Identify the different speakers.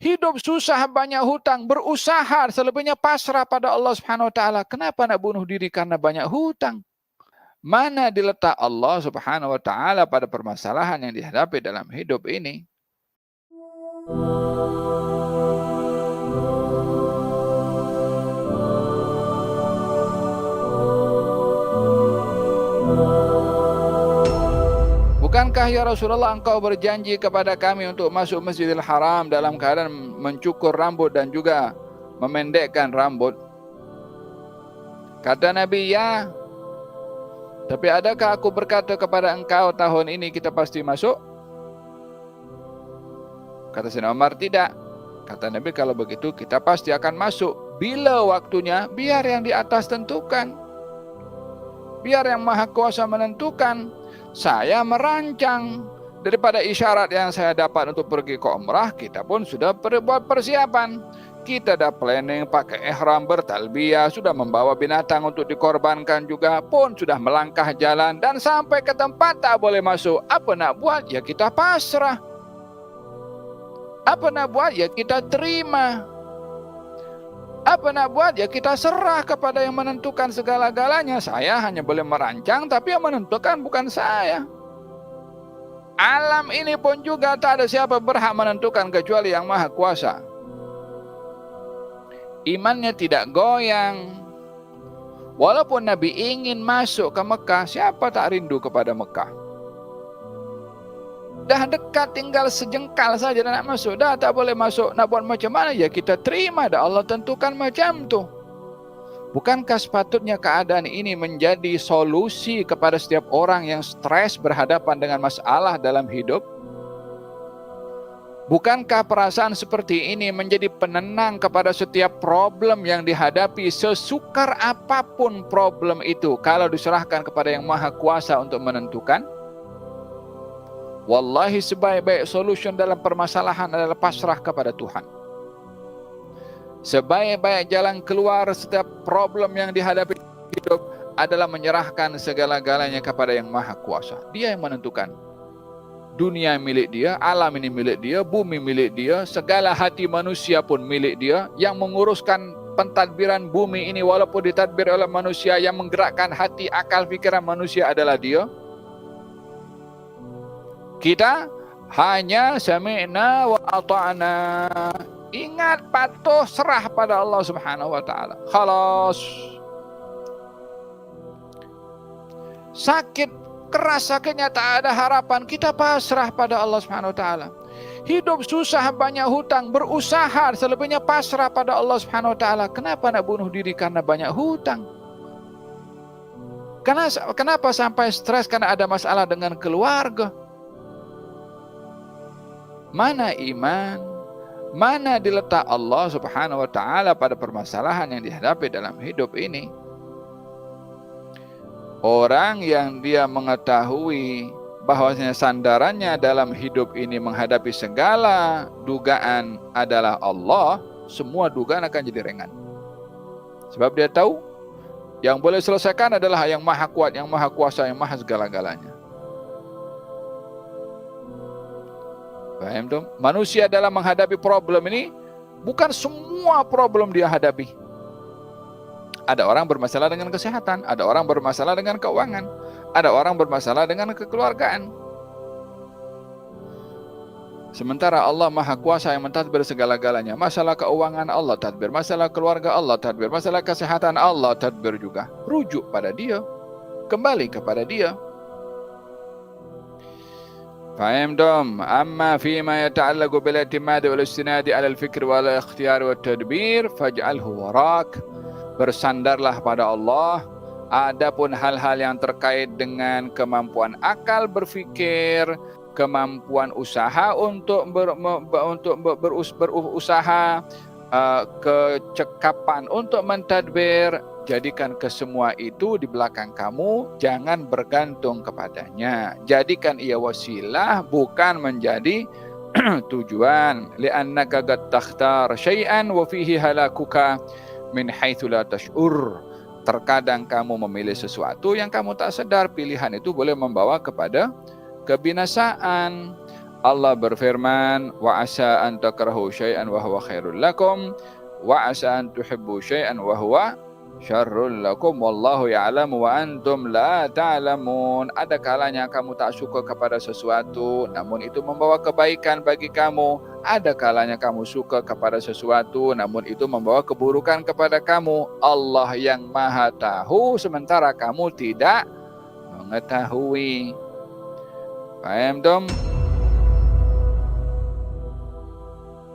Speaker 1: Hidup susah, banyak hutang, berusaha, selebihnya pasrah pada Allah Subhanahu wa taala. Kenapa nak bunuh diri karena banyak hutang? Mana diletak Allah Subhanahu wa taala pada permasalahan yang dihadapi dalam hidup ini? Bukankah ya Rasulullah engkau berjanji kepada kami untuk masuk Masjidil Haram dalam keadaan mencukur rambut dan juga memendekkan rambut? Kata Nabi, ya. Tapi adakah aku berkata kepada engkau tahun ini kita pasti masuk? Kata Sayyidina Umar, tidak. Kata Nabi, kalau begitu kita pasti akan masuk. Bila waktunya, biar yang di atas tentukan. Biar yang Maha Kuasa menentukan. Saya merancang. Daripada isyarat yang saya dapat untuk pergi ke umrah, kita pun sudah berbuat persiapan. Kita dah planning pakai ihram, bertalbiyah, sudah membawa binatang untuk dikorbankan juga, pun sudah melangkah jalan dan sampai ke tempat tak boleh masuk. Apa nak buat? Ya kita pasrah. Apa nak buat? Ya kita terima. Apa nak buat? Ya kita serah kepada yang menentukan segala-galanya. Saya hanya boleh merancang, tapi yang menentukan bukan saya. Alam ini pun juga tak ada siapa berhak menentukan kecuali yang Maha Kuasa. Imannya tidak goyang. Walaupun Nabi ingin masuk ke Mekah, siapa tak rindu kepada Mekah? Dah dekat, tinggal sejengkal saja nak masuk. Dah tak boleh masuk. Nak buat macam mana? Ya kita terima. Dah Allah tentukan macam tu. Bukankah sepatutnya keadaan ini menjadi solusi kepada setiap orang yang stres berhadapan dengan masalah dalam hidup? Bukankah perasaan seperti ini menjadi penenang kepada setiap problem yang dihadapi, sesukar apapun problem itu, kalau diserahkan kepada yang Maha Kuasa untuk menentukan? Wallahi, sebaik-baik solution dalam permasalahan adalah pasrah kepada Tuhan. Sebaik-baik jalan keluar setiap problem yang dihadapi hidup adalah menyerahkan segala-galanya kepada yang Maha Kuasa. Dia yang menentukan. Dunia milik dia, alam ini milik dia, bumi milik dia, segala hati manusia pun milik dia. Yang menguruskan pentadbiran bumi ini walaupun ditadbir oleh manusia, yang menggerakkan hati, akal, fikiran manusia adalah dia. Kita hanya sami'na wa ata'na. Ingat, patuh, serah pada Allah Subhanahu wa taala. Khalas. Sakit keras, sakitnya tak ada harapan, kita pasrah pada Allah Subhanahu wa taala. Hidup susah, banyak hutang, berusaha, selebihnya pasrah pada Allah Subhanahu wa taala. Kenapa nak bunuh diri karena banyak hutang? Kenapa sampai stres karena ada masalah dengan keluarga? Mana iman? Mana diletak Allah Subhanahu wa taala pada permasalahan yang dihadapi dalam hidup ini? Orang yang dia mengetahui bahwasanya sandarannya dalam hidup ini menghadapi segala dugaan adalah Allah, semua dugaan akan jadi ringan. Sebab dia tahu yang boleh selesaikan adalah yang Maha Kuat, yang Maha Kuasa, yang Maha segala-galanya. Paham tu? Manusia dalam menghadapi problem ini, bukan semua problem dia hadapi. Ada orang bermasalah dengan kesehatan, ada orang bermasalah dengan keuangan, ada orang bermasalah dengan kekeluargaan. Sementara Allah Maha Kuasa yang mentadbir segala-galanya. Masalah keuangan Allah tadbir, masalah keluarga Allah tadbir, masalah kesehatan Allah tadbir juga. Rujuk pada Dia, kembali kepada Dia. Faham dom? Amma fima yata'allaqu bil i'timadi wal istinadi 'ala al-fikr wal ikhtiyar wat tadbir faj'alhu warak. Bersandarlah pada Allah. Adapun hal-hal yang terkait dengan kemampuan akal berfikir, kemampuan usaha untuk berusaha, kecekapan untuk mentadbir, jadikan kesemua itu di belakang kamu, jangan bergantung kepadanya. Jadikan ia wasilah, bukan menjadi tujuan. Li'annaka qad takhtar syai'an wa fihi halakuka min haitsu la tash'ur. Terkadang kamu memilih sesuatu yang kamu tak sadar, pilihan itu boleh membawa kepada kebinasaan. Allah berfirman, wa asa an takrahu syai'an wa huwa khairul lakum wa asa an tuhibbu syai'an wa huwa syarrul lakum wallahu ya'lamu wa antum la ta'lamun. Ada kalanya kamu tak suka kepada sesuatu namun itu membawa kebaikan bagi kamu. Ada kalanya kamu suka kepada sesuatu namun itu membawa keburukan kepada kamu. Allah yang Maha tahu sementara kamu tidak mengetahui. Paham dong?